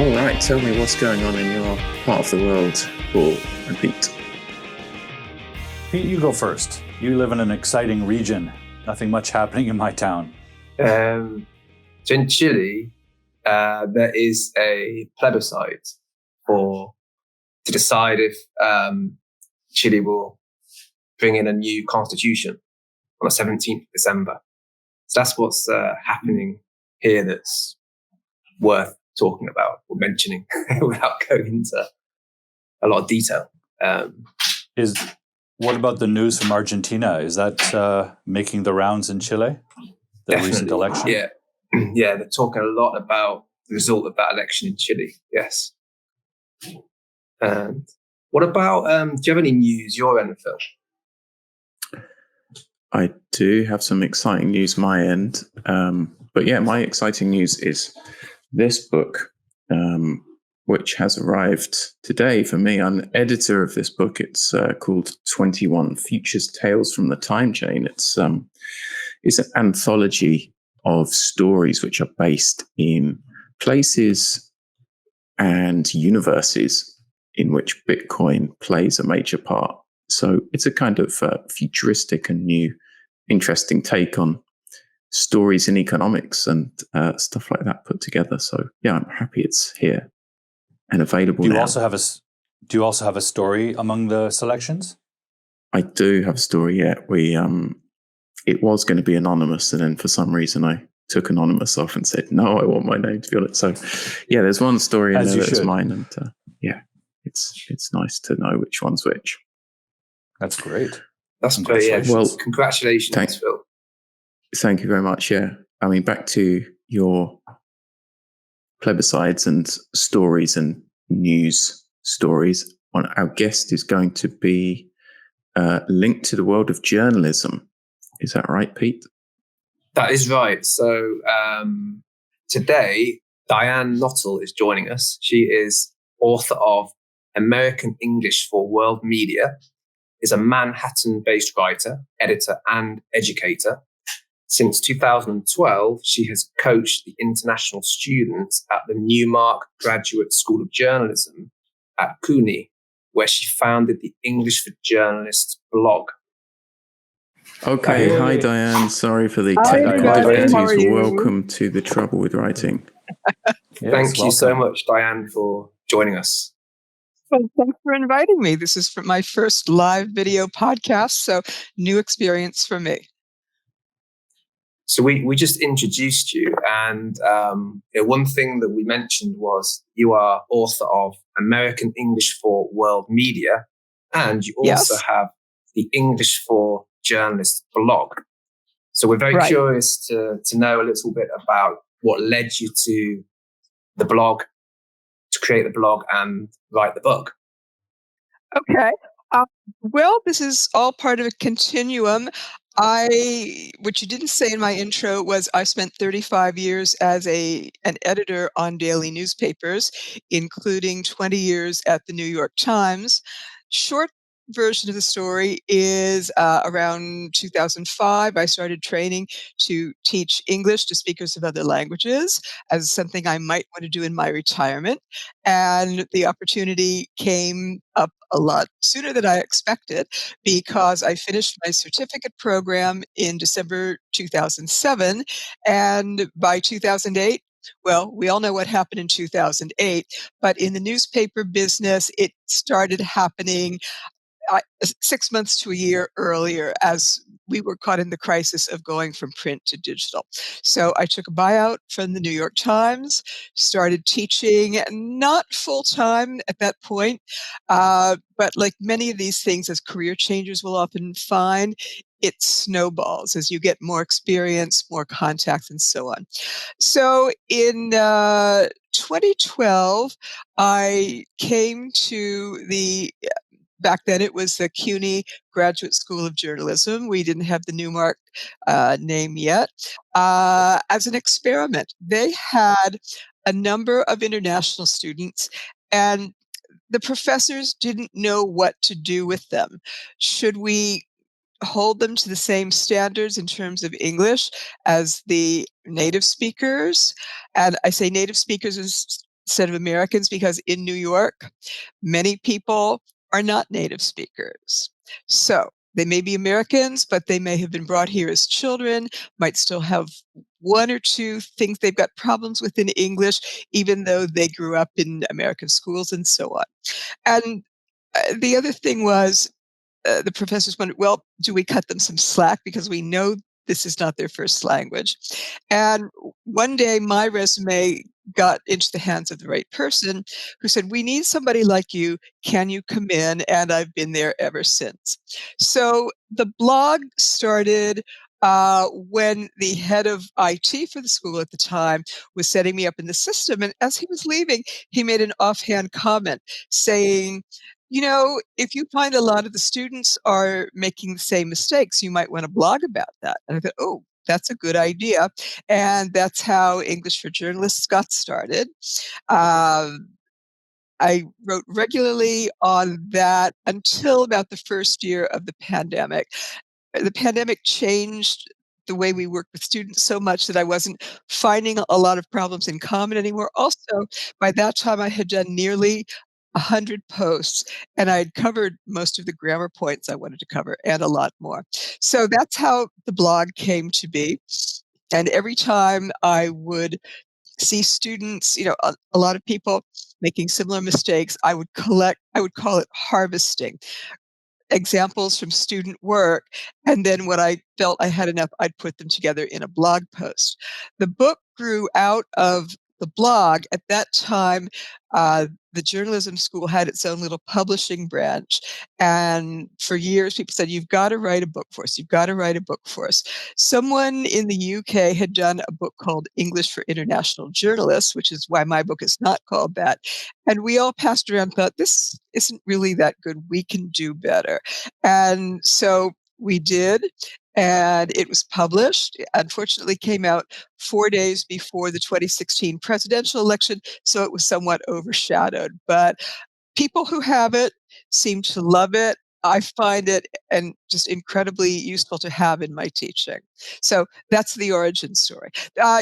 All right, tell me what's going on in your part of the world, Paul and Pete. Pete, you go first. You live in an exciting region. Nothing much happening in my town. So in Chile, there is a plebiscite to decide if Chile will bring in a new constitution on the 17th of December. So that's what's happening here that's worth talking about or mentioning without going into a lot of detail. What about the news from Argentina? Is that making the rounds in Chile? The recent election? Yeah. Yeah, they're talking a lot about the result of that election in Chile. Yes. And what about, do you have any news your end, Phil? I do have some exciting news my end. But yeah, my exciting news is this book, which has arrived today for me. I'm editor of this book. It's called 21 Futures Tales from the Time Chain. It's an anthology of stories which are based in places and universes in which Bitcoin plays a major part. So it's a kind of futuristic and new, interesting take on stories in economics and stuff like that put together. So yeah, I'm happy it's here and available now. Do you also have a story among the selections? I do have a story, yeah. It was going to be anonymous, and then for some reason I took anonymous off and said, no, I want my name to be on it. So yeah, there's one story in there that's mine, and yeah, it's nice to know which one's which. That's great. That's great. Yeah. Well, congratulations, Phil. Thank you very much. Yeah. I mean, back to your plebiscites and stories and news stories. Our guest is going to be linked to the world of journalism. Is that right, Pete? That is right. So today, Diane Nottle is joining us. She is author of American English for World Media, is a Manhattan-based writer, editor, and educator. Since 2012, she has coached the international students at the Newmark Graduate School of Journalism at CUNY, where she founded the English for Journalists blog. Okay, hi Diane. Sorry for the technical difficulties. Welcome to the Trouble with Writing. Thank you so much, Diane, for joining us. Well, thanks for inviting me. This is my first live video podcast, so new experience for me. So we just introduced you, and one thing that we mentioned was you are author of American English for World Media, and you also have the English for Journalists blog. So we're very curious to know a little bit about what led you to the blog, to create the blog and write the book. Okay. Well, this is all part of a continuum. What you didn't say in my intro was I spent 35 years as an editor on daily newspapers, including 20 years at the New York Times. Short version of the story is around 2005, I started training to teach English to speakers of other languages as something I might want to do in my retirement. And the opportunity came up a lot sooner than I expected because I finished my certificate program in December 2007. And by 2008, well, we all know what happened in 2008, but in the newspaper business, it started happening 6 months to a year earlier as we were caught in the crisis of going from print to digital. So I took a buyout from the New York Times, started teaching, not full-time at that point, but like many of these things, as career changers will often find, it snowballs as you get more experience, more contacts, and so on. So in 2012, I came to back then it was the CUNY Graduate School of Journalism. We didn't have the Newmark name yet. As an experiment, they had a number of international students, and the professors didn't know what to do with them. Should we hold them to the same standards in terms of English as the native speakers? And I say native speakers as instead of Americans, because in New York, many people are not native speakers. So they may be Americans, but they may have been brought here as children, might still have one or two things they've got problems with in English, even though they grew up in American schools and so on. And the other thing was, the professors wondered, well, do we cut them some slack because we know this is not their first language? And one day my resume got into the hands of the right person who said, we need somebody like you. Can you come in? And I've been there ever since. So the blog started when the head of IT for the school at the time was setting me up in the system. And as he was leaving, he made an offhand comment saying, you know, if you find a lot of the students are making the same mistakes, you might want to blog about that. And I thought, oh, that's a good idea. And that's how English for Journalists got started. Um, I wrote regularly on that until about the first year of the pandemic. The pandemic changed the way we work with students so much that I wasn't finding a lot of problems in common anymore. Also, by that time, I had done nearly 100 posts, and I'd covered most of the grammar points I wanted to cover and a lot more. So that's how the blog came to be. And every time I would see students, a lot of people making similar mistakes, I would call it harvesting examples from student work, and then when I felt I had enough, I'd put them together in a blog post. The book grew out of the blog. At that time, the journalism school had its own little publishing branch, and for years people said, you've got to write a book for us, you've got to write a book for us. Someone in the UK had done a book called English for International Journalists, which is why my book is not called that. And we all passed around and thought, this isn't really that good, we can do better. And so we did, and it was published. It unfortunately came out 4 days before the 2016 presidential election, so it was somewhat overshadowed. But people who have it seem to love it. I find it and just incredibly useful to have in my teaching. So that's the origin story.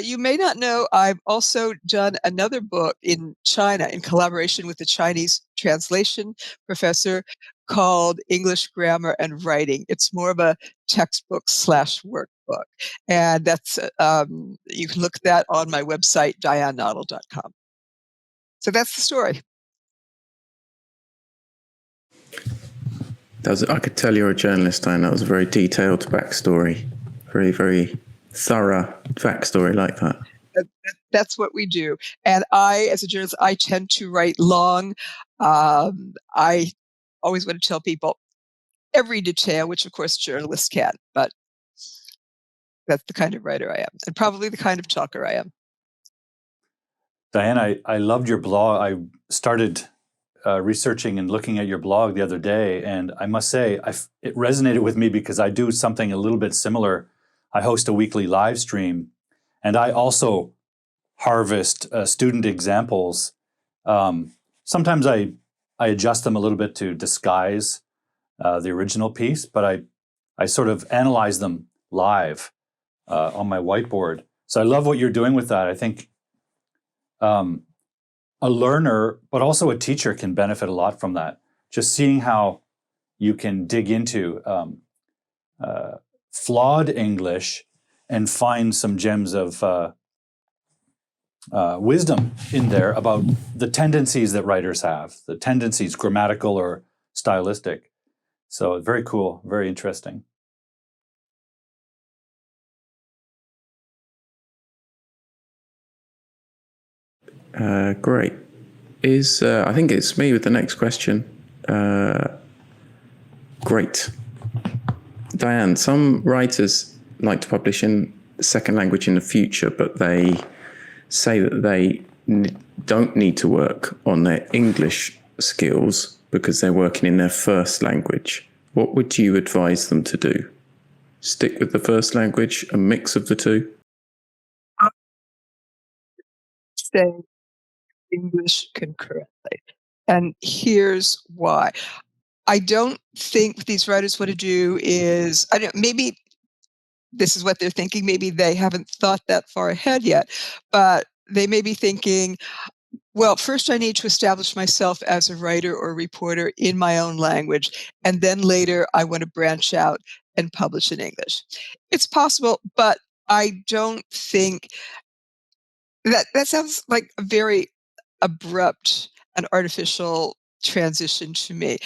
You may not know, I've also done another book in China in collaboration with a Chinese translation professor called English Grammar and Writing. It's more of a textbook / workbook. And that's, you can look at that on my website, dianenottle.com. So that's the story. I could tell you're a journalist, Diane. That was a very detailed backstory. Very, very thorough backstory like that. That's what we do. And I, as a journalist, I tend to write long. I always want to tell people every detail, which of course journalists can, but that's the kind of writer I am, and probably the kind of talker I am. Diane, I loved your blog. I started researching and looking at your blog the other day, and I must say it resonated with me because I do something a little bit similar. I host a weekly live stream, and I also harvest student examples. Sometimes I adjust them a little bit to disguise the original piece, but I sort of analyze them live on my whiteboard. So I love what you're doing with that. I think a learner, but also a teacher, can benefit a lot from that. Just seeing how you can dig into flawed English and find some gems of wisdom in there about the tendencies that writers have, the tendencies, grammatical or stylistic. So very cool, very interesting. Great. I think it's me with the next question. Great. Diane, some writers like to publish in second language in the future, but they say that they don't need to work on their English skills because they're working in their first language. What would you advise them to do? Stick with the first language, a mix of the two? Say English concurrently. And here's why. I don't think what these writers want to do is, maybe this is what they're thinking. Maybe they haven't thought that far ahead yet, but they may be thinking, Well, first I need to establish myself as a writer or reporter in my own language, and then later I want to branch out and publish in English. It's possible, but I don't think that sounds like a very abrupt and artificial transition to me.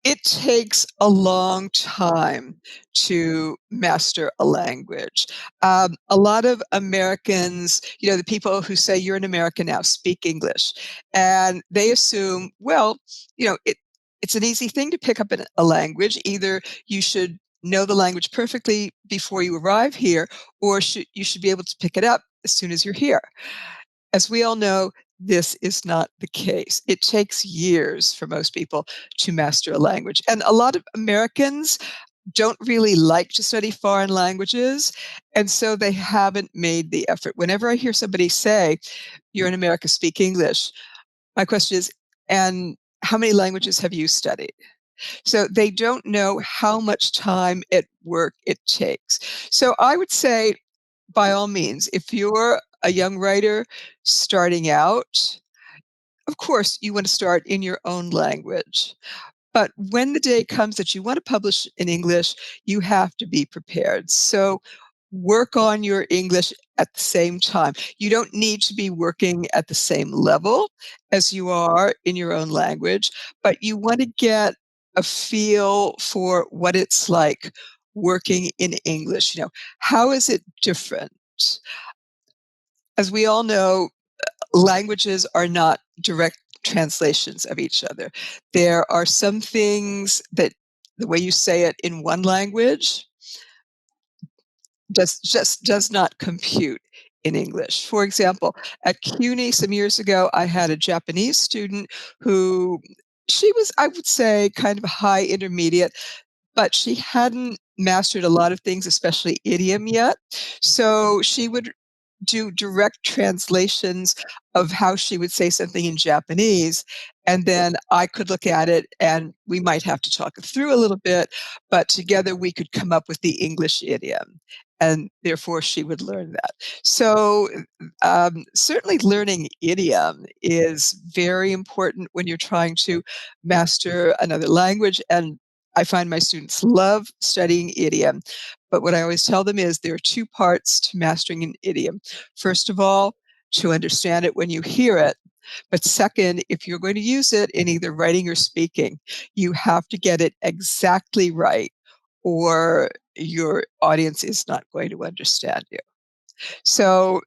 It takes a long time to master a language. A lot of Americans, the people who say you're an American now speak English, and they assume, well, it's an easy thing to pick up a language. Either you should know the language perfectly before you arrive here, or you should be able to pick it up as soon as you're here. As we all know, this is not the case. It takes years for most people to master a language. And a lot of Americans don't really like to study foreign languages, and so they haven't made the effort. Whenever I hear somebody say, "You're in America, speak English," my question is, "And how many languages have you studied?" So they don't know how much time at work it takes. So I would say, by all means, if you're a young writer starting out, of course, you want to start in your own language. But when the day comes that you want to publish in English, you have to be prepared. So work on your English at the same time. You don't need to be working at the same level as you are in your own language, but you want to get a feel for what it's like working in English. How is it different? As we all know, languages are not direct translations of each other. There are some things that the way you say it in one language just does not compute in English. For example, at CUNY some years ago, I had a Japanese student who she was, I would say, kind of high intermediate, but she hadn't mastered a lot of things, especially idiom yet. So she would do direct translations of how she would say something in Japanese. And then I could look at it and we might have to talk it through a little bit, but together we could come up with the English idiom. And therefore she would learn that. So certainly learning idiom is very important when you're trying to master another language. And I find my students love studying idiom. But what I always tell them is there are two parts to mastering an idiom. First of all, to understand it when you hear it. But second, if you're going to use it in either writing or speaking, you have to get it exactly right, or your audience is not going to understand you. So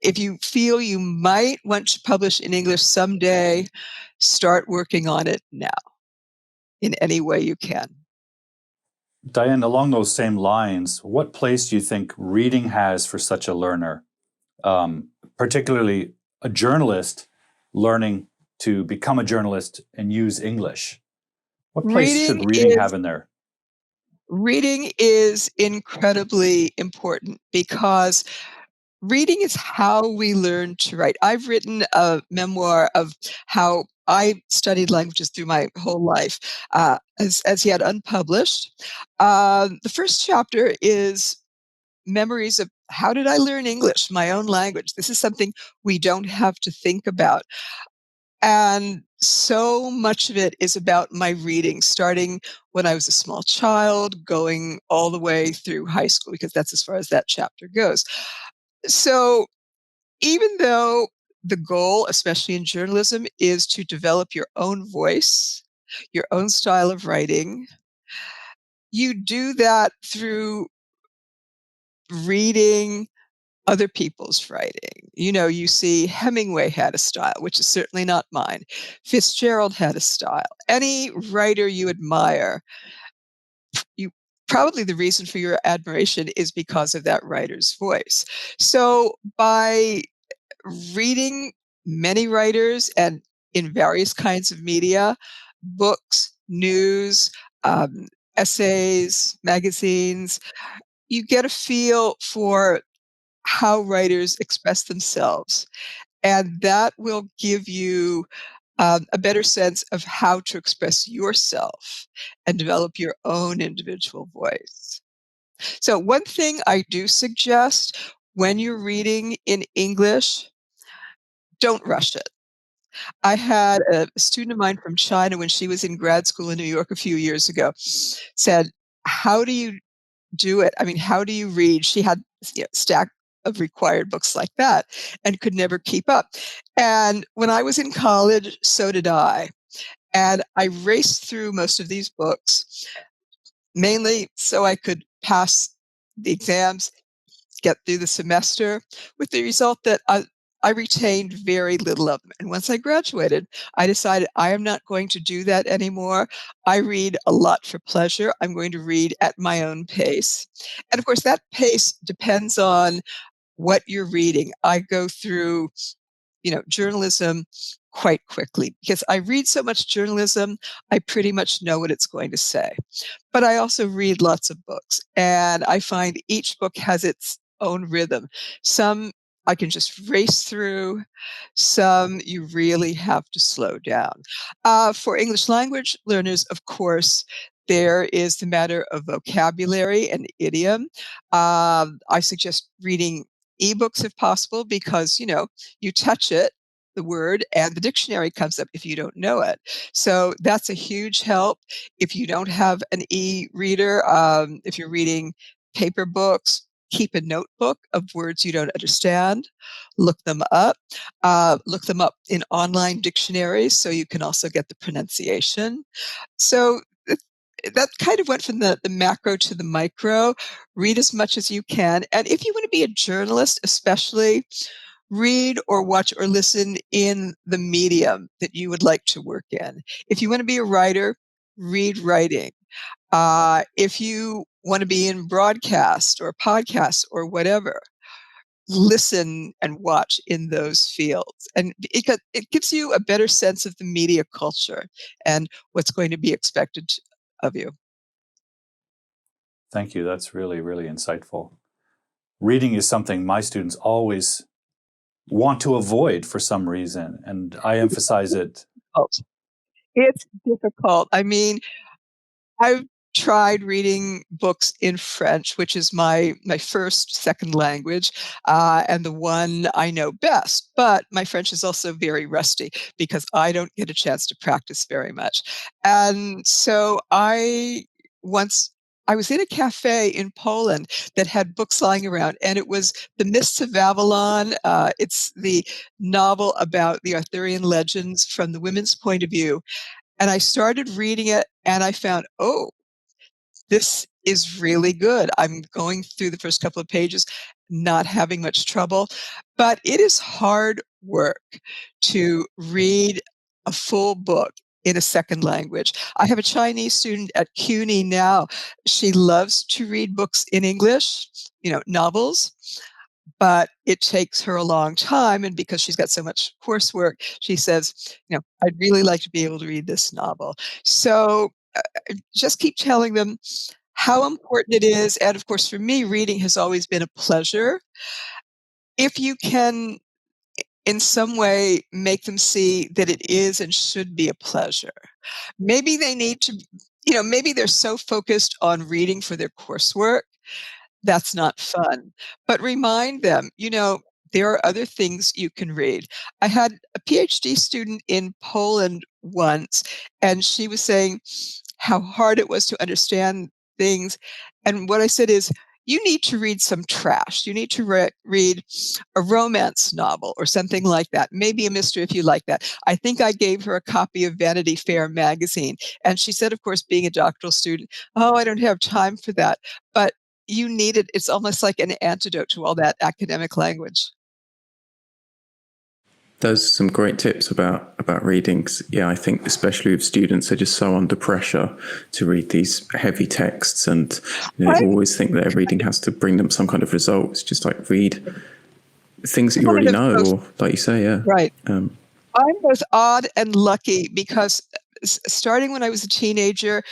if you feel you might want to publish in English someday, start working on it now in any way you can. Diane, along those same lines, what place do you think reading has for such a learner, particularly a journalist learning to become a journalist and use English? What place should reading have in there? Reading is incredibly important because reading is how we learn to write. I've written a memoir of how I studied languages through my whole life, as yet unpublished. The first chapter is memories of how did I learn English, my own language. This is something we don't have to think about. And so much of it is about my reading, starting when I was a small child, going all the way through high school, because that's as far as that chapter goes. So even though the goal, especially in journalism, is to develop your own voice, your own style of writing, you do that through reading other people's writing. You see Hemingway had a style, which is certainly not mine. Fitzgerald had a style. Any writer you admire, you probably the reason for your admiration is because of that writer's voice. So by reading many writers and in various kinds of media, books, news, um, essays, magazines, you get a feel for how writers express themselves. And that will give you a better sense of how to express yourself and develop your own individual voice. So, one thing I do suggest when you're reading in English, don't rush it. I had a student of mine from China when she was in grad school in New York a few years ago, said, "How do you do it? I mean, how do you read?" She had a stack of required books like that and could never keep up. And when I was in college, so did I. And I raced through most of these books, mainly so I could pass the exams, get through the semester, with the result that I retained very little of them. And once I graduated, I decided I am not going to do that anymore. I read a lot for pleasure. I'm going to read at my own pace. And of course, that pace depends on what you're reading. I go through, journalism quite quickly because I read so much journalism, I pretty much know what it's going to say. But I also read lots of books, and I find each book has its own rhythm. Some I can just race through, some you really have to slow down. For English language learners, of course, there is the matter of vocabulary and idiom. I suggest reading ebooks if possible because, you touch it, the word, and the dictionary comes up if you don't know it. So that's a huge help. If you don't have an e-reader, if you're reading paper books, keep a notebook of words you don't understand, look them up. Look them up in online dictionaries so you can also get the pronunciation. So that kind of went from the macro to the micro. Read as much as you can. And if you want to be a journalist, especially, read or watch or listen in the medium that you would like to work in. If you want to be a writer, read writing. If you want to be in broadcast or podcasts or whatever, listen and watch in those fields. And it gives you a better sense of the media culture and what's going to be expected of you. Thank you. That's really, really insightful. Reading is something my students always want to avoid for some reason, and I emphasize it. It's difficult. I mean, I've tried reading books in French, which is my first second language, and the one I know best. But my French is also very rusty because I don't get a chance to practice very much. And so I was in a cafe in Poland that had books lying around, and it was The Mists of Avalon. It's the novel about the Arthurian legends from the women's point of view. And I started reading it and I found, oh, this is really good. I'm going through the first couple of pages, not having much trouble, but it is hard work to read a full book in a second language. I have a Chinese student at CUNY now. She loves to read books in English, novels, but it takes her a long time. And because she's got so much coursework, she says, I'd really like to be able to read this novel. So just keep telling them how important it is. And of course, for me, reading has always been a pleasure. If you can, in some way, make them see that it is and should be a pleasure. Maybe they need to, maybe they're so focused on reading for their coursework. That's not fun. But remind them, there are other things you can read. I had a PhD student in Poland once, and she was saying how hard it was to understand things. And what I said is, you need to read some trash. You need to read a romance novel or something like that. Maybe a mystery if you like that. I think I gave her a copy of Vanity Fair magazine. And she said, of course, being a doctoral student, oh, I don't have time for that. But you need it. It's almost like an antidote to all that academic language. Those are some great tips about readings. Yeah, I think especially with students, they're just so under pressure to read these heavy texts, and they always think that reading has to bring them some kind of result. It's just like read things that you already know, or like you say, yeah. Right. I'm both odd and lucky because starting when I was a teenager,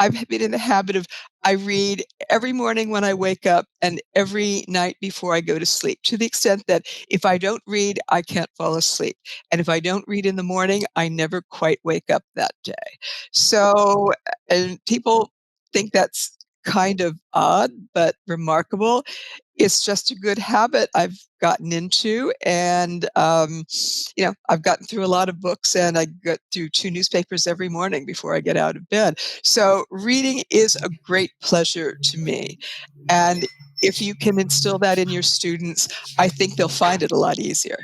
I've been in the habit of I read every morning when I wake up and every night before I go to sleep, to the extent that if I don't read, I can't fall asleep. And if I don't read in the morning, I never quite wake up that day. So, and people think that's kind of odd but remarkable. It's just a good habit I've gotten into, and I've gotten through a lot of books, and I get through 2 newspapers every morning before I get out of bed. So reading is a great pleasure to me, and if you can instill that in your students, I think they'll find it a lot easier.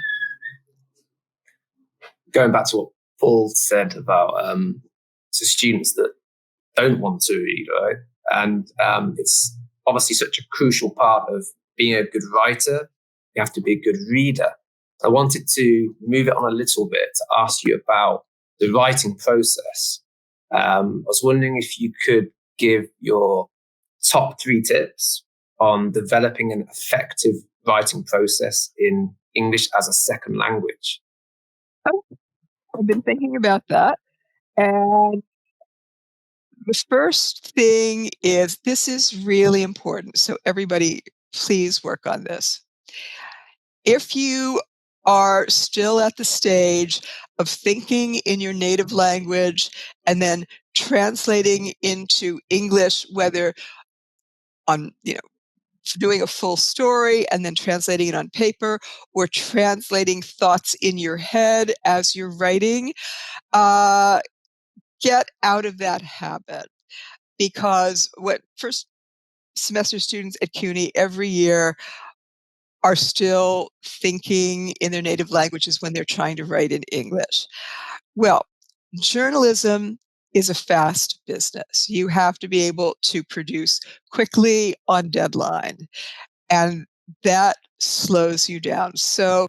Going back to what Paul said about to students that don't want to read, right? And it's obviously such a crucial part of being a good writer. You have to be a good reader. I wanted to move it on a little bit to ask you about the writing process. I was wondering if you could give your top 3 tips on developing an effective writing process in English as a second language. Oh, I've been thinking about that, and the first thing is this is really important, so everybody please work on this. If you are still at the stage of thinking in your native language and then translating into English, whether on, doing a full story and then translating it on paper or translating thoughts in your head as you're writing, uh, get out of that habit. Because what first semester students at CUNY every year are still thinking in their native languages when they're trying to write in English. Well, journalism is a fast business. You have to be able to produce quickly on deadline, and that slows you down. So,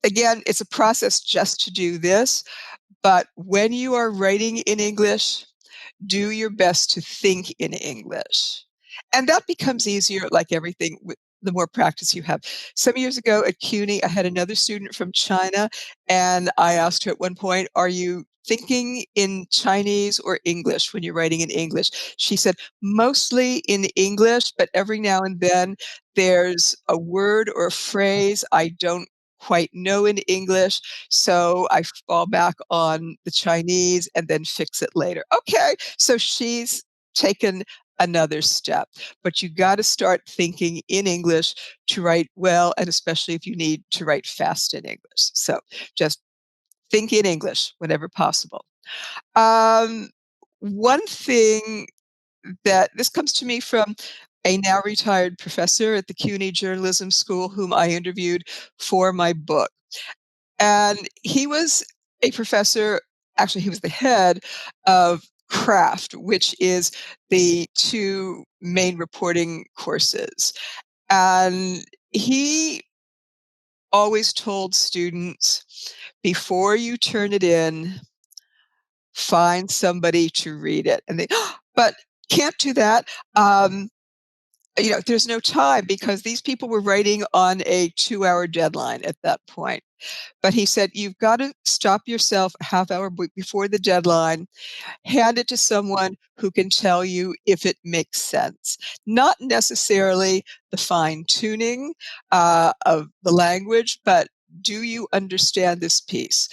again, it's a process just to do this, but when you are writing in English, do your best to think in English. And that becomes easier, like everything, with the more practice you have. Some years ago at CUNY, I had another student from China, and I asked her at one point, "Are you thinking in Chinese or English when you're writing in English?" She said, "Mostly in English, but every now and then there's a word or a phrase I don't quite know in English, so I fall back on the Chinese and then fix it later." Okay, so she's taken another step, but you got to start thinking in English to write well, and especially if you need to write fast in English. So just think in English whenever possible. Um, One thing that this comes to me from a now retired professor at the CUNY Journalism School, whom I interviewed for my book. And he was a professor, actually, he was the head of craft, which is the 2 main reporting courses. And he always told students, before you turn it in, find somebody to read it. And they, but can't do that. There's no time because these people were writing on a 2-hour deadline at that point. But he said, you've got to stop yourself a half hour before the deadline, hand it to someone who can tell you if it makes sense. Not necessarily the fine tuning of the language, but do you understand this piece?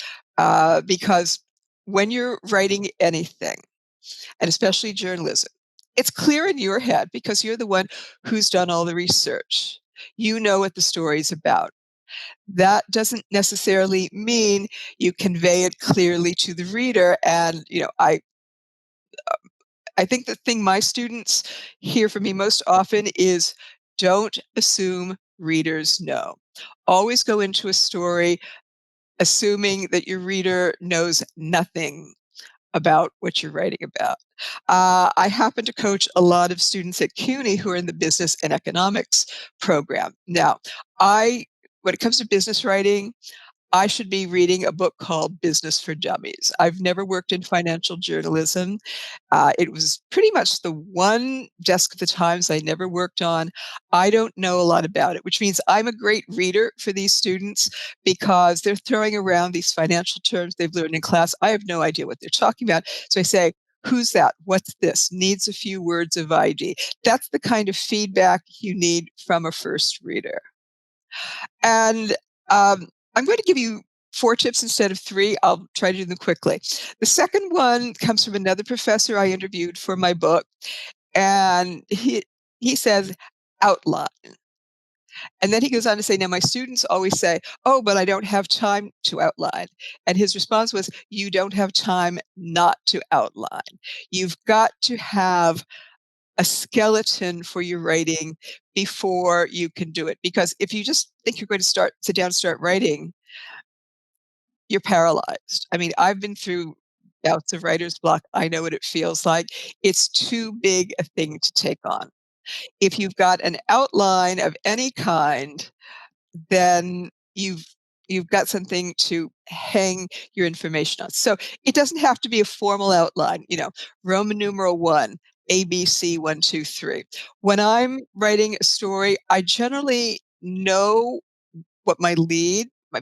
Because when you're writing anything, and especially journalism, it's clear in your head because you're the one who's done all the research. You know what the story's about. That doesn't necessarily mean you convey it clearly to the reader. And, I think the thing my students hear from me most often is don't assume readers know. Always go into a story assuming that your reader knows nothing about what you're writing about. I happen to coach a lot of students at CUNY who are in the business and economics program. Now, when it comes to business writing, I should be reading a book called Business for Dummies. I've never worked in financial journalism. It was pretty much the one desk at the Times I never worked on. I don't know a lot about it, which means I'm a great reader for these students because they're throwing around these financial terms they've learned in class. I have no idea what they're talking about. So I say, who's that? What's this? Needs a few words of ID. That's the kind of feedback you need from a first reader. And I'm going to give you 4 tips instead of 3. I'll try to do them quickly. The second one comes from another professor I interviewed for my book. And he says, outline. And then he goes on to say, now my students always say, oh, but I don't have time to outline. And his response was, you don't have time not to outline. You've got to have a skeleton for your writing before you can do it. Because if you just think you're going to sit down and start writing, you're paralyzed. I mean, I've been through bouts of writer's block. I know what it feels like. It's too big a thing to take on. If you've got an outline of any kind, then you've got something to hang your information on. So it doesn't have to be a formal outline, Roman numeral 1, ABC 1, 2, 3. When I'm writing a story, I generally know what my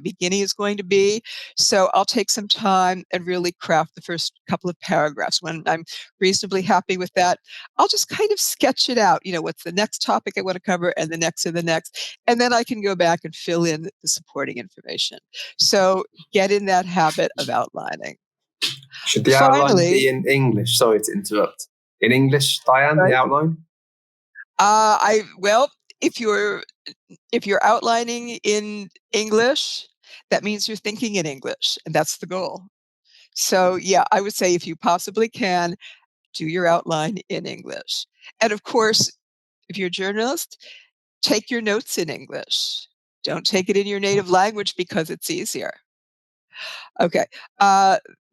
beginning is going to be. So I'll take some time and really craft the first couple of paragraphs. When I'm reasonably happy with that, I'll just kind of sketch it out. What's the next topic I want to cover, and the next and the next. And then I can go back and fill in the supporting information. So get in that habit of outlining. Should the outline Finally, be in English? Sorry to interrupt. In English, Diane, right? the outline? Well, if you're outlining in English, that means you're thinking in English, and that's the goal. So yeah, I would say if you possibly can, do your outline in English. And of course, if you're a journalist, take your notes in English. Don't take it in your native language because it's easier. Okay.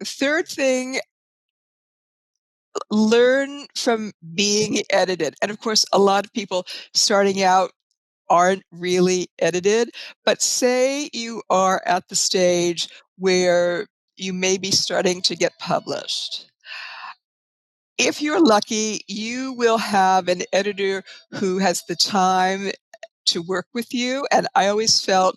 Third thing, learn from being edited. And of course, a lot of people starting out aren't really edited, but say you are at the stage where you may be starting to get published. If you're lucky, you will have an editor who has the time to work with you. And I always felt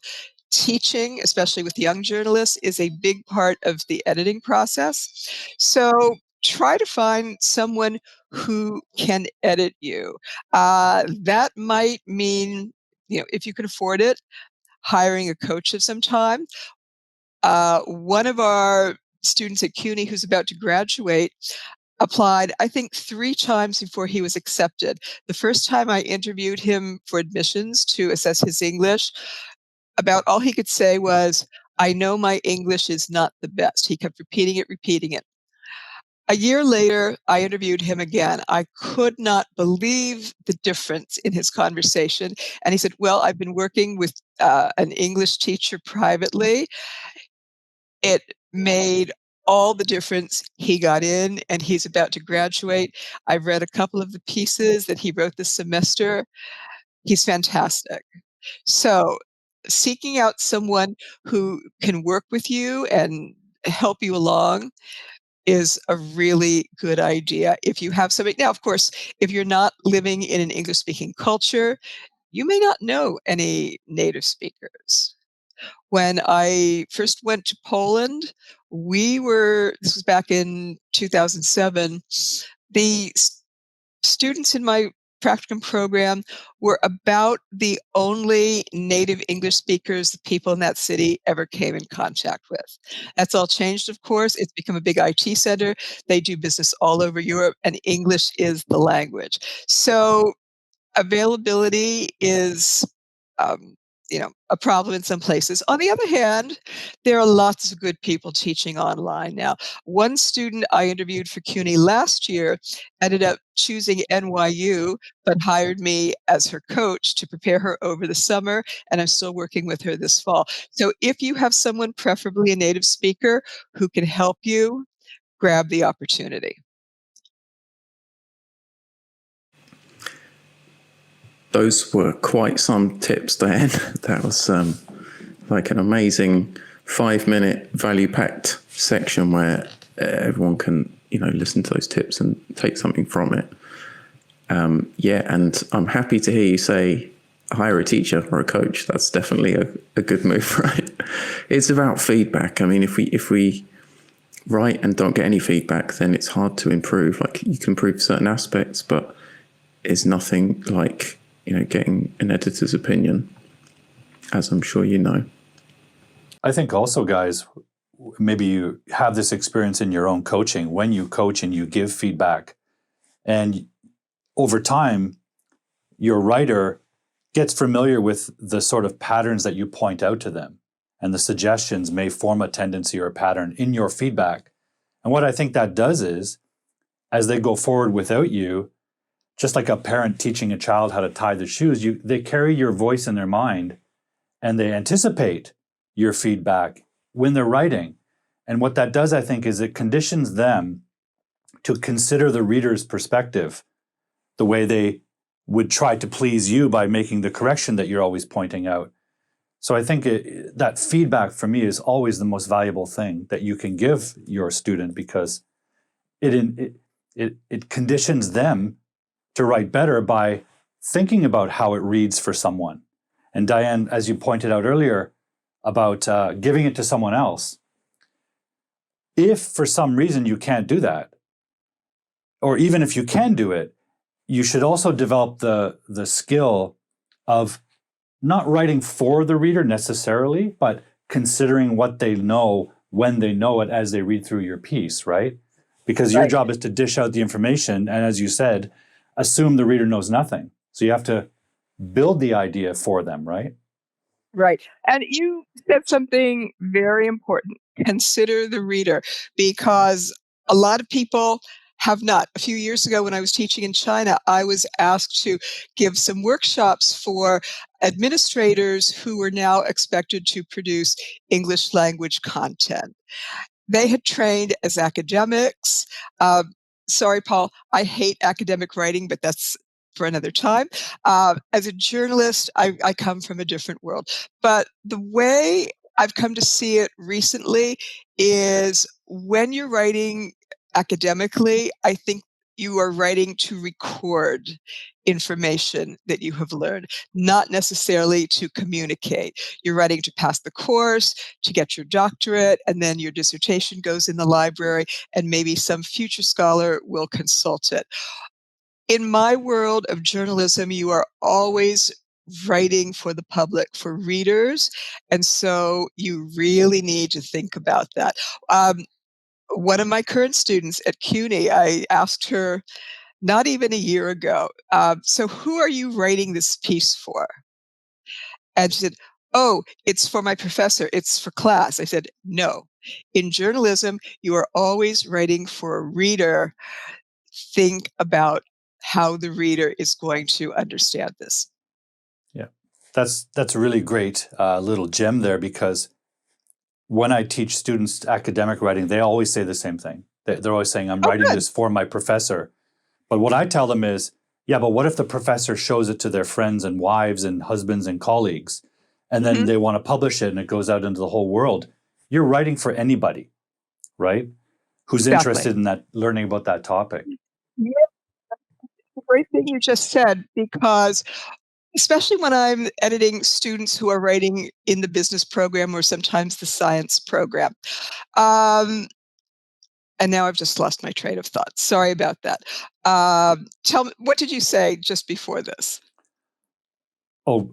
teaching, especially with young journalists, is a big part of the editing process. So try to find someone who can edit you. That might mean, if you can afford it, hiring a coach of some time. One of our students at CUNY who's about to graduate applied, I think, 3 times before he was accepted. The first time I interviewed him for admissions to assess his English, about all he could say was, I know my English is not the best. He kept repeating it. A year later, I interviewed him again. I could not believe the difference in his conversation. And he said, well, I've been working with an English teacher privately. It made all the difference. He got in and he's about to graduate. I've read a couple of the pieces that he wrote this semester. He's fantastic. So seeking out someone who can work with you and help you along is a really good idea if you have somebody. Now, of course, if you're not living in an English-speaking culture, you may not know any native speakers. When I first went to Poland, this was back in 2007, the students in my practicum program were about the only native English speakers the people in that city ever came in contact with. That's all changed, of course. It's become a big IT center. They do business all over Europe, and English is the language. So availability is, a problem in some places. On the other hand, there are lots of good people teaching online now. One student I interviewed for CUNY last year ended up choosing NYU, but hired me as her coach to prepare her over the summer, and I'm still working with her this fall. So if you have someone, preferably a native speaker, who can help you, grab the opportunity. Those were quite some tips, Diane. That was like an amazing 5-minute value-packed section where everyone can, listen to those tips and take something from it. And I'm happy to hear you say hire a teacher or a coach. That's definitely a good move, right? It's about feedback. I mean, if we write and don't get any feedback, then it's hard to improve. Like, you can improve certain aspects, but it's nothing like getting an editor's opinion, as I'm sure you know. I think also, guys, maybe you have this experience in your own coaching when you coach and you give feedback. And over time, your writer gets familiar with the sort of patterns that you point out to them, and the suggestions may form a tendency or a pattern in your feedback. And what I think that does is, as they go forward without you, just like a parent teaching a child how to tie their shoes, they carry your voice in their mind, and they anticipate your feedback when they're writing. And what that does, I think, is it conditions them to consider the reader's perspective the way they would try to please you by making the correction that you're always pointing out. So I think that feedback for me is always the most valuable thing that you can give your student, because it conditions them to write better by thinking about how it reads for someone. And Diane, as you pointed out earlier about giving it to someone else, if for some reason you can't do that, or even if you can do it, you should also develop the skill of not writing for the reader necessarily, but considering what they know when they know it as they read through your piece, right? Because your job is to dish out the information, and as you said, assume the reader knows nothing. So you have to build the idea for them, right? Right. And you said something very important. Consider the reader, because a lot of people have not. A few years ago, when I was teaching in China, I was asked to give some workshops for administrators who were now expected to produce English language content. They had trained as academics. Sorry, Paul, I hate academic writing, but that's for another time. As a journalist, I come from a different world. But the way I've come to see it recently is when you're writing academically, I think you are writing to record information that you have learned, not necessarily to communicate. You're writing to pass the course, to get your doctorate, and then your dissertation goes in the library, and maybe some future scholar will consult it. In my world of journalism, you are always writing for the public, for readers, and so you really need to think about that. One of my current students at CUNY, I asked her not even a year ago, so who are you writing this piece for? And she said, oh, it's for my professor, it's for class. I said, no. In journalism, you are always writing for a reader. Think about how the reader is going to understand this. Yeah, that's a really great little gem there, because when I teach students academic writing, they always say the same thing. They're always saying, I'm writing this for my professor. But what I tell them is, yeah, but what if the professor shows it to their friends and wives and husbands and colleagues, and then they want to publish it and it goes out into the whole world? You're writing for anybody, right? Who's interested in that, learning about that topic. Yeah, that's a great thing you just said, because especially when I'm editing students who are writing in the business program or sometimes the science program. And now I've just lost my train of thought. Sorry about that. Tell me, what did you say just before this? Oh,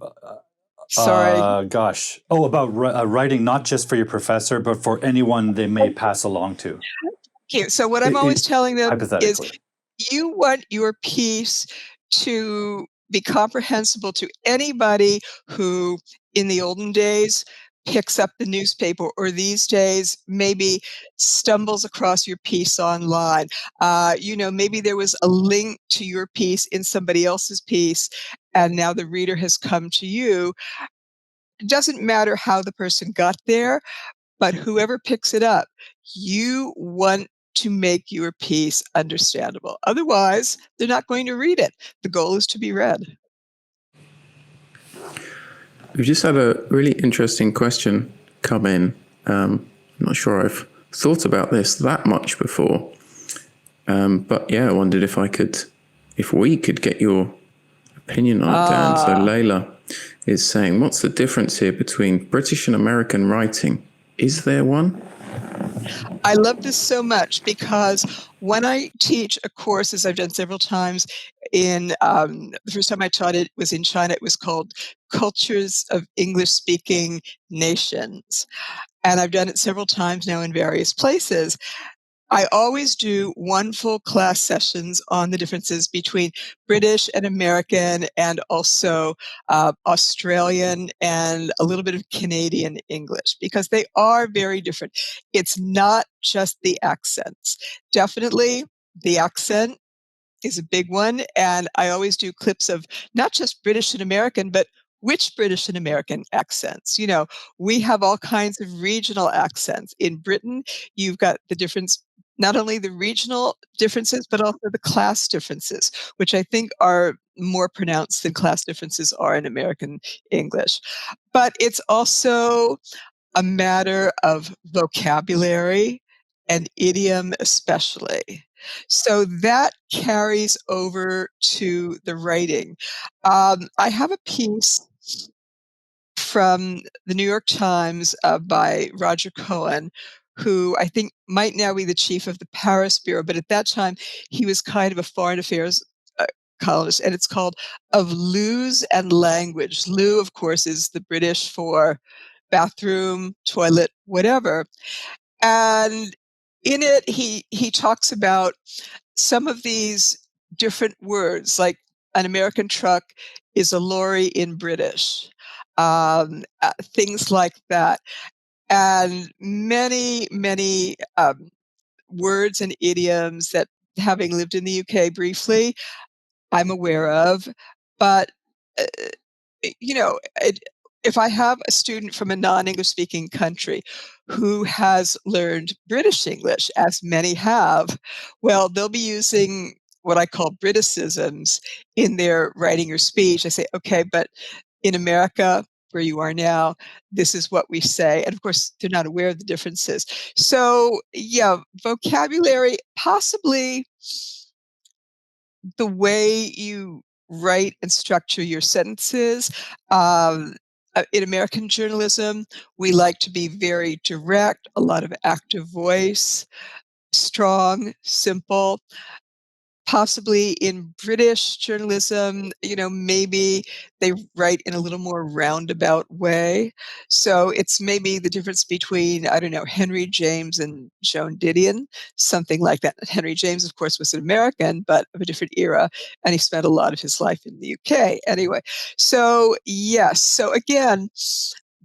sorry. Gosh. Oh, about writing not just for your professor, but for anyone they may pass along to. Okay, so what I'm always telling them is you want your piece to be comprehensible to anybody who, in the olden days, picks up the newspaper, or these days maybe stumbles across your piece online. Maybe there was a link to your piece in somebody else's piece, and now the reader has come to you. It doesn't matter how the person got there, but whoever picks it up, you want to make your piece understandable. Otherwise, they're not going to read it. The goal is to be read. We've just had a really interesting question come in. I'm not sure I've thought about this that much before. But yeah, I wondered if we could get your opinion on it, Dan. So Layla is saying, what's the difference here between British and American writing? Is there one? I love this so much, because when I teach a course, as I've done several times, the first time I taught it was in China. It was called Cultures of English-Speaking Nations. And I've done it several times now in various places. I always do one full class sessions on the differences between British and American, and also Australian and a little bit of Canadian English, because they are very different. It's not just the accents. Definitely the accent is a big one, and I always do clips of not just British and American, but which British and American accents. You know, we have all kinds of regional accents. In Britain, you've got the difference, not only the regional differences, but also the class differences, which I think are more pronounced than class differences are in American English. But it's also a matter of vocabulary and idiom especially. So that carries over to the writing. I have a piece from the New York Times by Roger Cohen, who I think might now be the chief of the Paris bureau, but at that time he was kind of a foreign affairs columnist, and it's called Of Loos and Language. Loo, of course, is the British for bathroom, toilet, whatever. And in it, he talks about some of these different words, like an American truck is a lorry in British, things like that. And many words and idioms that, having lived in the UK briefly, I'm aware of. But, uh, you know, if I have a student from a non-English speaking country who has learned British English, as many have, well, they'll be using what I call Briticisms in their writing or speech. I say, okay, but in America, where you are now, this is what we say. And of course, they're not aware of the differences. So, yeah, vocabulary, possibly the way you write and structure your sentences. In American journalism, we like to be very direct, a lot of active voice, strong, simple. Possibly in British journalism, you know, maybe they write in a little more roundabout way. So it's maybe the difference between, I don't know, Henry James and Joan Didion, something like that. Henry James, of course, was an American, but of a different era, and he spent a lot of his life in the UK. Anyway, so yes. So again,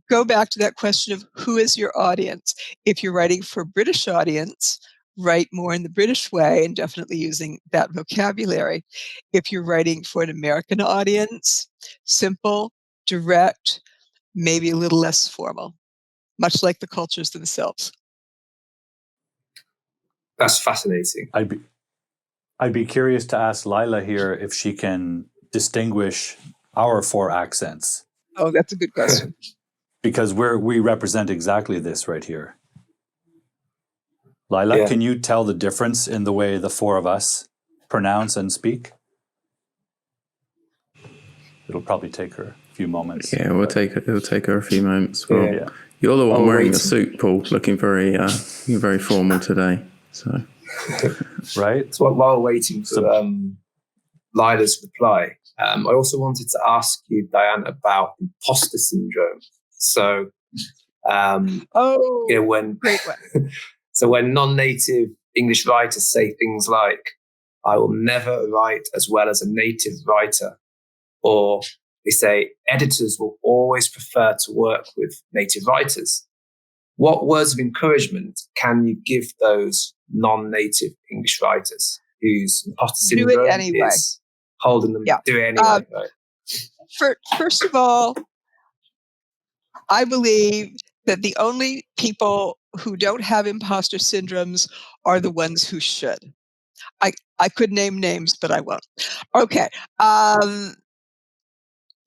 go back to that question of who is your audience. If you're writing for a British audience, write more in the British way and definitely using that vocabulary. If you're writing for an American audience, simple, direct, maybe a little less formal, much like the cultures themselves. That's fascinating. I'd be curious to ask Lila here if she can distinguish our 4 accents. Oh, that's a good question. Because we represent exactly this right here. Lila, can you tell the difference in the way the 4 of us pronounce and speak? It'll probably take her a few moments. Yeah, it'll take her a few moments. Well, you're the one wearing the suit, Paul, looking very very formal today. So, right. So while we're waiting for Lila's reply, I also wanted to ask you, Diane, about imposter syndrome. So, Great one. So when non-native English writers say things like, I will never write as well as a native writer, or they say editors will always prefer to work with native writers, what words of encouragement can you give those non-native English writers whose imposter syndrome is holding them to do it anyway? Right? First of all, I believe that the only people who don't have imposter syndromes are the ones who should. I could name names, but I won't. Okay.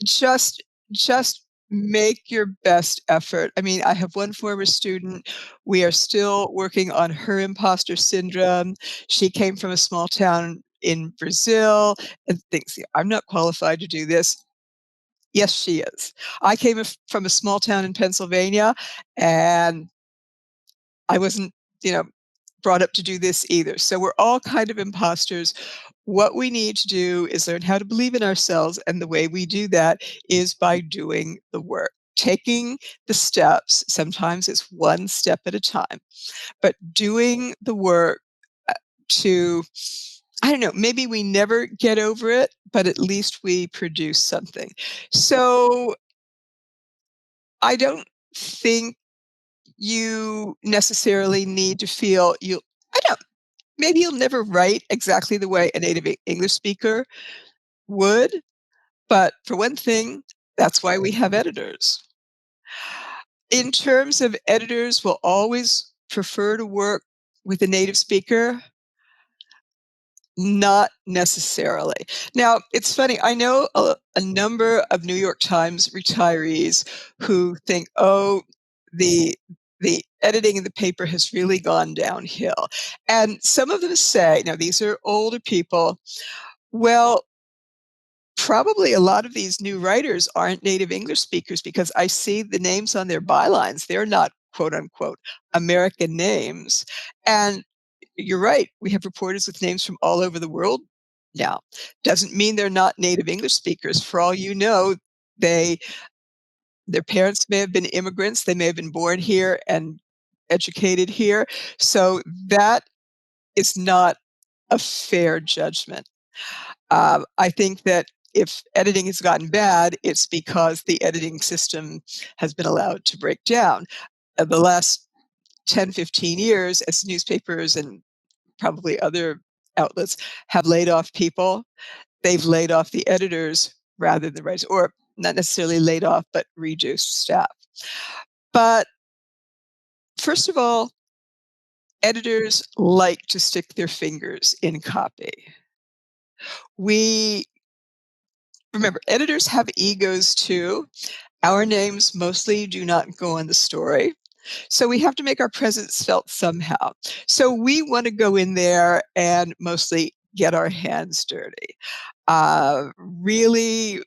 Just make your best effort. I mean, I have one former student. We are still working on her imposter syndrome. She came from a small town in Brazil and thinks, I'm not qualified to do this. Yes, she is. I came from a small town in Pennsylvania, and I wasn't, brought up to do this either. So we're all kind of imposters. What we need to do is learn how to believe in ourselves. And the way we do that is by doing the work, taking the steps. Sometimes it's one step at a time, but doing the work to, I don't know, maybe we never get over it, but at least we produce something. So I don't think you necessarily need to feel I don't, maybe you'll never write exactly the way a native English speaker would, but for one thing, that's why we have editors. In terms of editors will always prefer to work with a native speaker, not necessarily. Now, it's funny, I know a number of New York Times retirees who think, "Oh, the the editing in the paper has really gone downhill." And some of them say, now these are older people, "Well, probably a lot of these new writers aren't native English speakers because I see the names on their bylines. They're not quote unquote American names." And you're right. We have reporters with names from all over the world now. Doesn't mean they're not native English speakers. For all you know, they their parents may have been immigrants. They may have been born here and educated here. So that is not a fair judgment. I think that if editing has gotten bad, it's because the editing system has been allowed to break down. The last 10, 15 years, as newspapers and probably other outlets have laid off people, they've laid off the editors rather than writers, or not necessarily laid off, but reduced staff. But first of all, editors like to stick their fingers in copy. We remember, editors have egos too. Our names mostly do not go on the story. So we have to make our presence felt somehow. So we want to go in there and mostly get our hands dirty. Really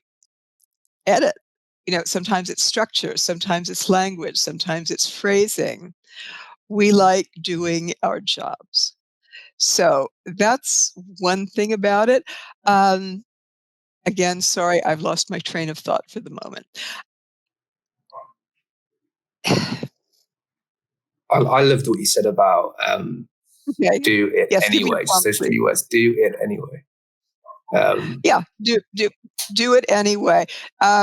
edit. Sometimes it's structure, sometimes it's language, sometimes it's phrasing. We like doing our jobs. So that's one thing about it. Um, Again, sorry, I've lost my train of thought for the moment. I loved what you said about Okay. do it Yes, give me a anyway. Just prompt, those please. 3 words, do it anyway. Yeah, do it anyway,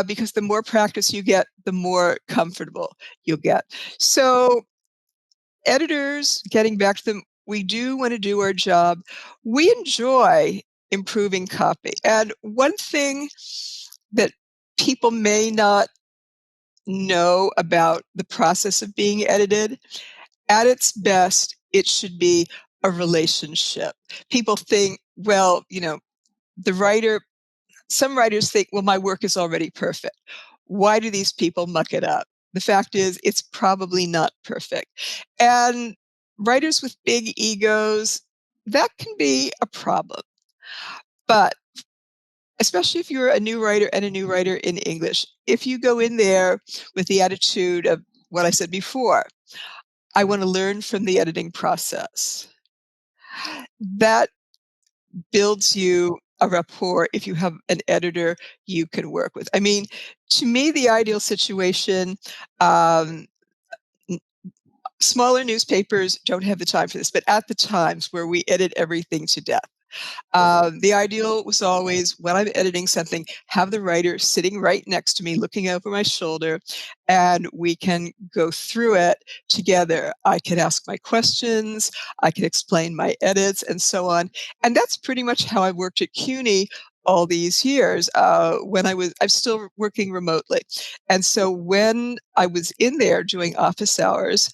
because the more practice you get, the more comfortable you'll get. So editors, getting back to them, we do want to do our job. We enjoy improving copy. And one thing that people may not know about the process of being edited, at its best, it should be a relationship. People think, well, the writer, some writers think, well, my work is already perfect. Why do these people muck it up? The fact is, it's probably not perfect. And writers with big egos, that can be a problem. But especially if you're a new writer and a new writer in English, if you go in there with the attitude of what I said before, I want to learn from the editing process, that builds you a rapport if you have an editor you can work with. I mean, to me, the ideal situation, um, smaller newspapers don't have the time for this, but at the times where we edit everything to death, the ideal was always, when I'm editing something, have the writer sitting right next to me, looking over my shoulder, and we can go through it together. I can ask my questions, I can explain my edits, and so on. And that's pretty much how I worked at CUNY all these years. I'm still working remotely. And so when I was in there doing office hours,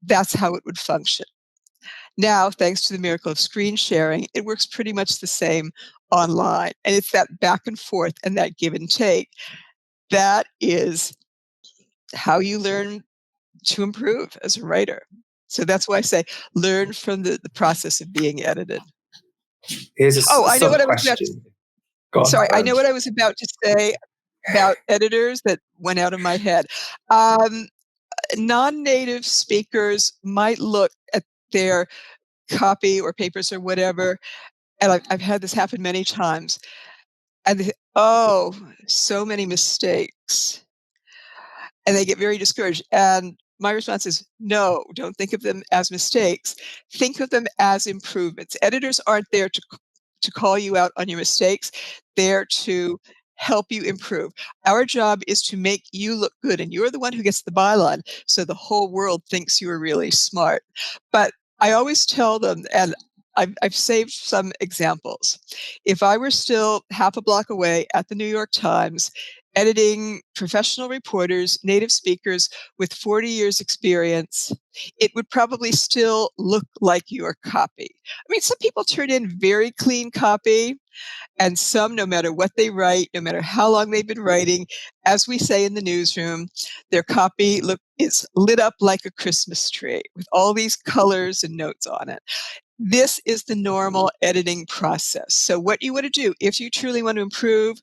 that's how it would function. Now, thanks to the miracle of screen sharing, it works pretty much the same online. And it's that back and forth and that give and take. That is how you learn to improve as a writer. So that's why I say learn from the process of being edited. Here's a Oh, I know sub what I was about to, question. Go on. sorry, I know what I was about to say about editors that went out of my head. Non-native speakers might look at their copy or papers or whatever, and I've had this happen many times, and they, oh, so many mistakes, and they get very discouraged. And my response is no, don't think of them as mistakes. Think of them as improvements. Editors aren't there to call you out on your mistakes. They're to help you improve. Our job is to make you look good, and you're the one who gets the byline, so the whole world thinks you are really smart. But I always tell them, and I've saved some examples. If I were still half a block away at the New York Times, editing professional reporters, native speakers with 40 years experience, it would probably still look like your copy. I mean, some people turn in very clean copy, and some, no matter what they write, no matter how long they've been writing, as we say in the newsroom, their copy is lit up like a Christmas tree with all these colors and notes on it. This is the normal editing process. So what you want to do, if you truly want to improve,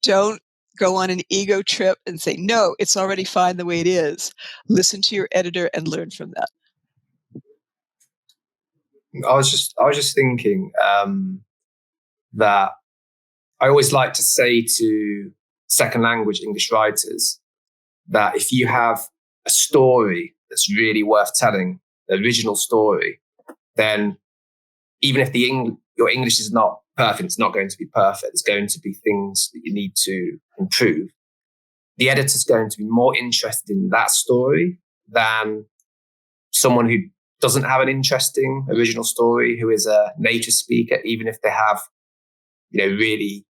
don't go on an ego trip and say, no, it's already fine the way it is. Listen to your editor and learn from that. I was just thinking that I always like to say to second language English writers that if you have a story that's really worth telling, the original story, then even if your English is not perfect, it's not going to be perfect. There's going to be things that you need to improve. The editor's going to be more interested in that story than someone who doesn't have an interesting original story, who is a native speaker, even if they have, really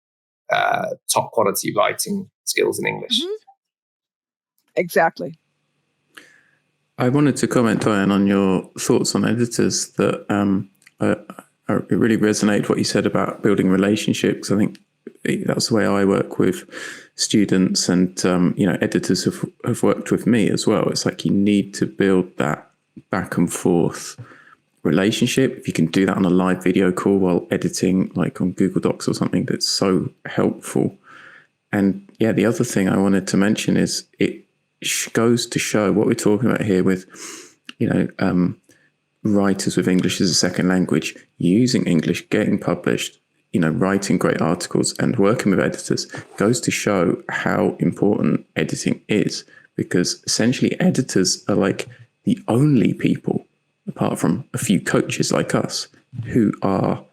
top quality writing skills in English. Mm-hmm. Exactly. I wanted to comment, Diane, on your thoughts on editors. That it really resonated what you said about building relationships. I think that's the way I work with students, and editors have worked with me as well. It's like you need to build that back and forth relationship. If you can do that on a live video call while editing, like on Google Docs or something, that's so helpful. And yeah, the other thing I wanted to mention is it goes to show what we're talking about here with, writers with English as a second language, using English, getting published, writing great articles and working with editors, goes to show how important editing is, because essentially editors are like the only people, apart from a few coaches like us, who are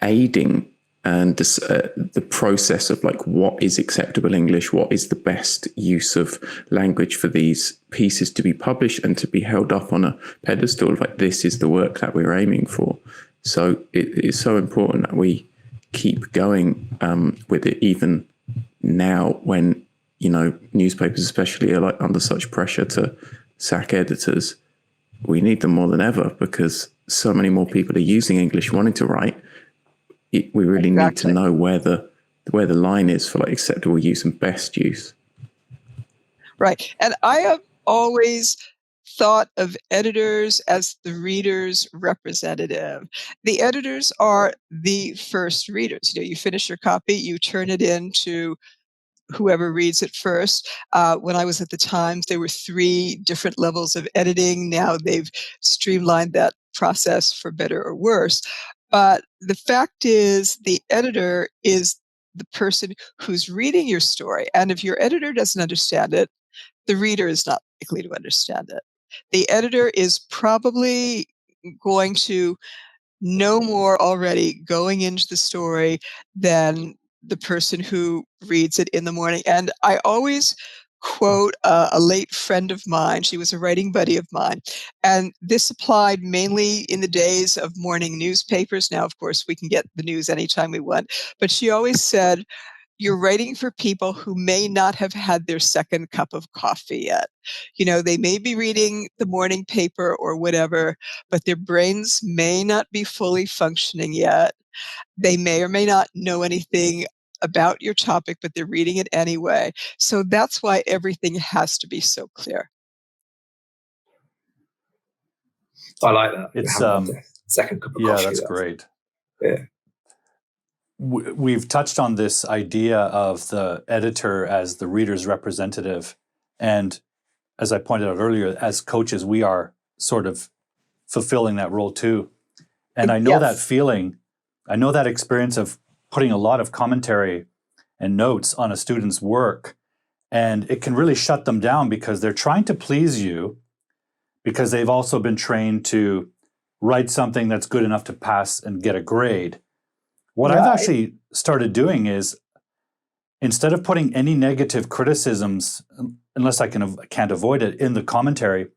aiding and the process of like what is acceptable English, what is the best use of language for these pieces to be published and to be held up on a pedestal of like, this is the work that we're aiming for. So it is so important that we keep going with it, even now when, newspapers especially are like under such pressure to sack editors. We need them more than ever because so many more people are using English, wanting to write. We really need to know where the line is for like acceptable use and best use. Right. And I have always thought of editors as the reader's representative. The editors are the first readers. You finish your copy, you turn it in to whoever reads it first. When I was at the Times, there were 3 different levels of editing. Now they've streamlined that process for better or worse. But the fact is, the editor is the person who's reading your story. And if your editor doesn't understand it, the reader is not likely to understand it. The editor is probably going to know more already going into the story than the person who reads it in the morning. And I always quote a late friend of mine. She was a writing buddy of mine. And this applied mainly in the days of morning newspapers. Now, of course, we can get the news anytime we want. But she always said, you're writing for people who may not have had their second cup of coffee yet. They may be reading the morning paper or whatever, but their brains may not be fully functioning yet. They may or may not know anything about your topic, but they're reading it anyway. So that's why everything has to be so clear. I like that. It's second cup of coffee. Yeah, that's great. Yeah. We've touched on this idea of the editor as the reader's representative. And as I pointed out earlier, as coaches, we are sort of fulfilling that role too. And I know that feeling, I know that experience of putting a lot of commentary and notes on a student's work And it can really shut them down because they're trying to please you because they've also been trained to write something that's good enough to pass and get a grade. What I've actually started doing is, instead of putting any negative criticisms, unless I can't avoid it, in the commentary,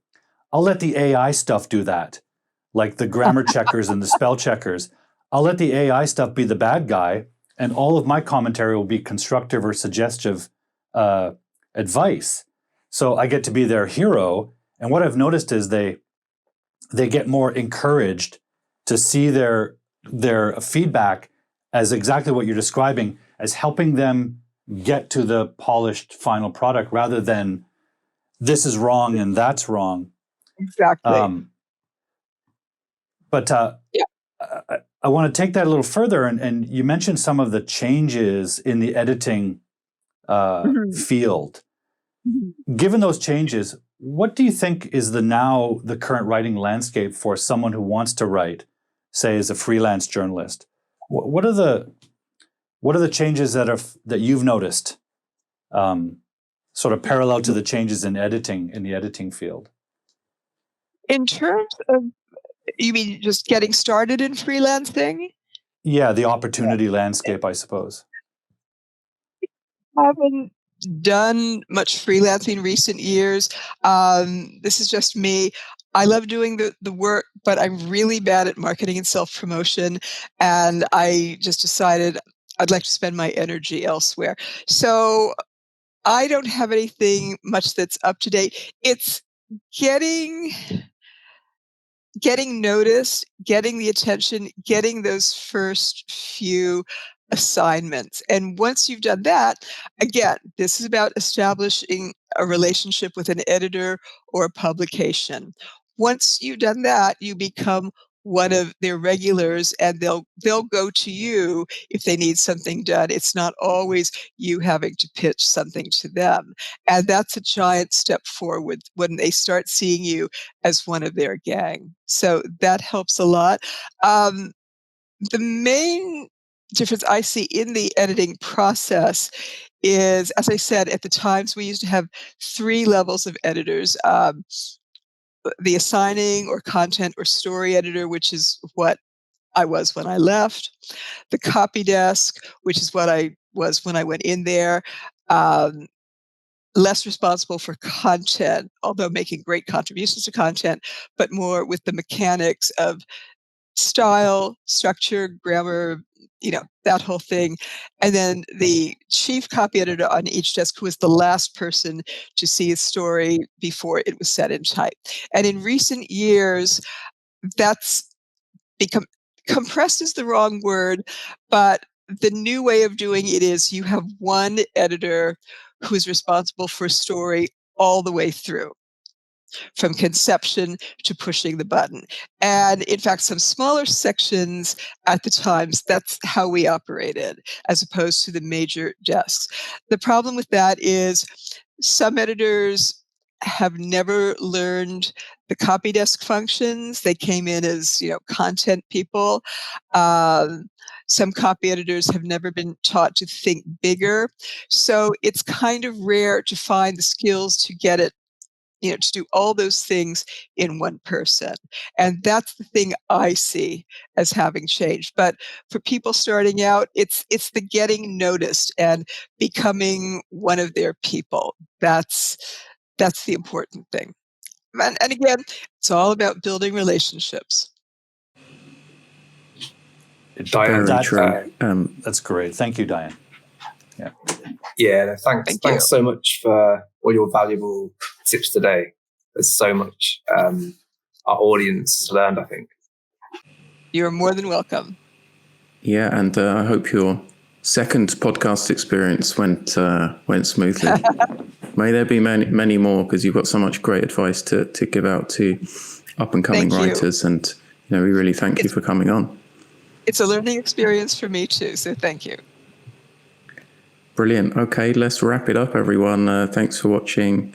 I'll let the AI stuff do that, like the grammar checkers and the spell checkers. I'll let the AI stuff be the bad guy, and all of my commentary will be constructive or suggestive advice. So I get to be their hero. And what I've noticed is they get more encouraged to see their feedback as exactly what you're describing, as helping them get to the polished final product, rather than this is wrong and that's wrong. Exactly. But I want to take that a little further. And you mentioned some of the changes in the editing field. Mm-hmm. Given those changes, what do you think is the current writing landscape for someone who wants to write, say, as a freelance journalist? What are the changes that you've noticed, sort of parallel to the changes in the editing field? In terms of, you mean just getting started in freelancing? Yeah, the opportunity landscape, I suppose. I haven't done much freelancing in recent years. This is just me. I love doing the work, but I'm really bad at marketing and self-promotion. And I just decided I'd like to spend my energy elsewhere. So I don't have anything much that's up to date. It's getting noticed, getting the attention, getting those first few assignments. And once you've done that, again, this is about establishing a relationship with an editor or a publication. Once you've done that, you become one of their regulars, and they'll go to you if they need something done. It's not always you having to pitch something to them. And that's a giant step forward when they start seeing you as one of their gang. So that helps a lot. The main difference I see in the editing process is, as I said, at the times we used to have 3 levels of editors. The assigning or content or story editor, which is what I was when I left. The copy desk, which is what I was when I went in there. Less responsible for content, although making great contributions to content, but more with the mechanics of style, structure, grammar, that whole thing. And then the chief copy editor on each desk, who was the last person to see a story before it was set in type. And in recent years, that's become, compressed is the wrong word, but the new way of doing it is you have one editor who's responsible for a story all the way through, from conception to pushing the button. And in fact, some smaller sections at the times, that's how we operated, as opposed to the major desks. The problem with that is some editors have never learned the copy desk functions. They came in as, content people. Some copy editors have never been taught to think bigger. So it's kind of rare to find the skills to get it, to do all those things in one person. And that's the thing I see as having changed. But for people starting out, it's the getting noticed and becoming one of their people. That's the important thing. And again, it's all about building relationships. Diane, Very true. That's great. Thank you, Diane. Yeah, thanks you. so much for all your valuable tips today. There's so much our audience learned, I think. You're more than welcome. Yeah, and I hope your second podcast experience went smoothly. May there be many more, because you've got so much great advice to give out to up and coming writers, and we really thank you for coming on. It's a learning experience for me too, so thank you. Brilliant. Okay, let's wrap it up, everyone. Thanks for watching.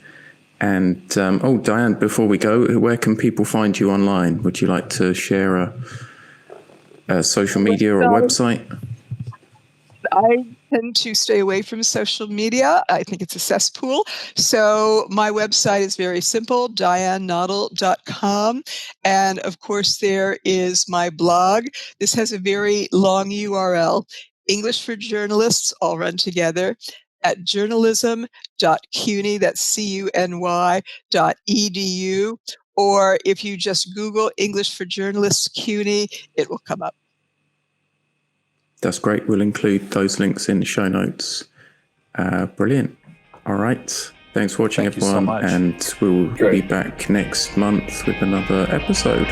And Diane, before we go, where can people find you online? Would you like to share a social media or a website? I tend to stay away from social media. I think it's a cesspool. So my website is very simple, dianenottle.com. And of course, there is my blog. This has a very long URL, English for Journalists, all run together, at journalism.cuny, that's CUNY.edu. Or if you just Google English for Journalists CUNY, it will come up. That's great. We'll include those links in the show notes. Brilliant. All right. Thanks for watching, Thank you so everyone. much. And we'll be back next month with another episode.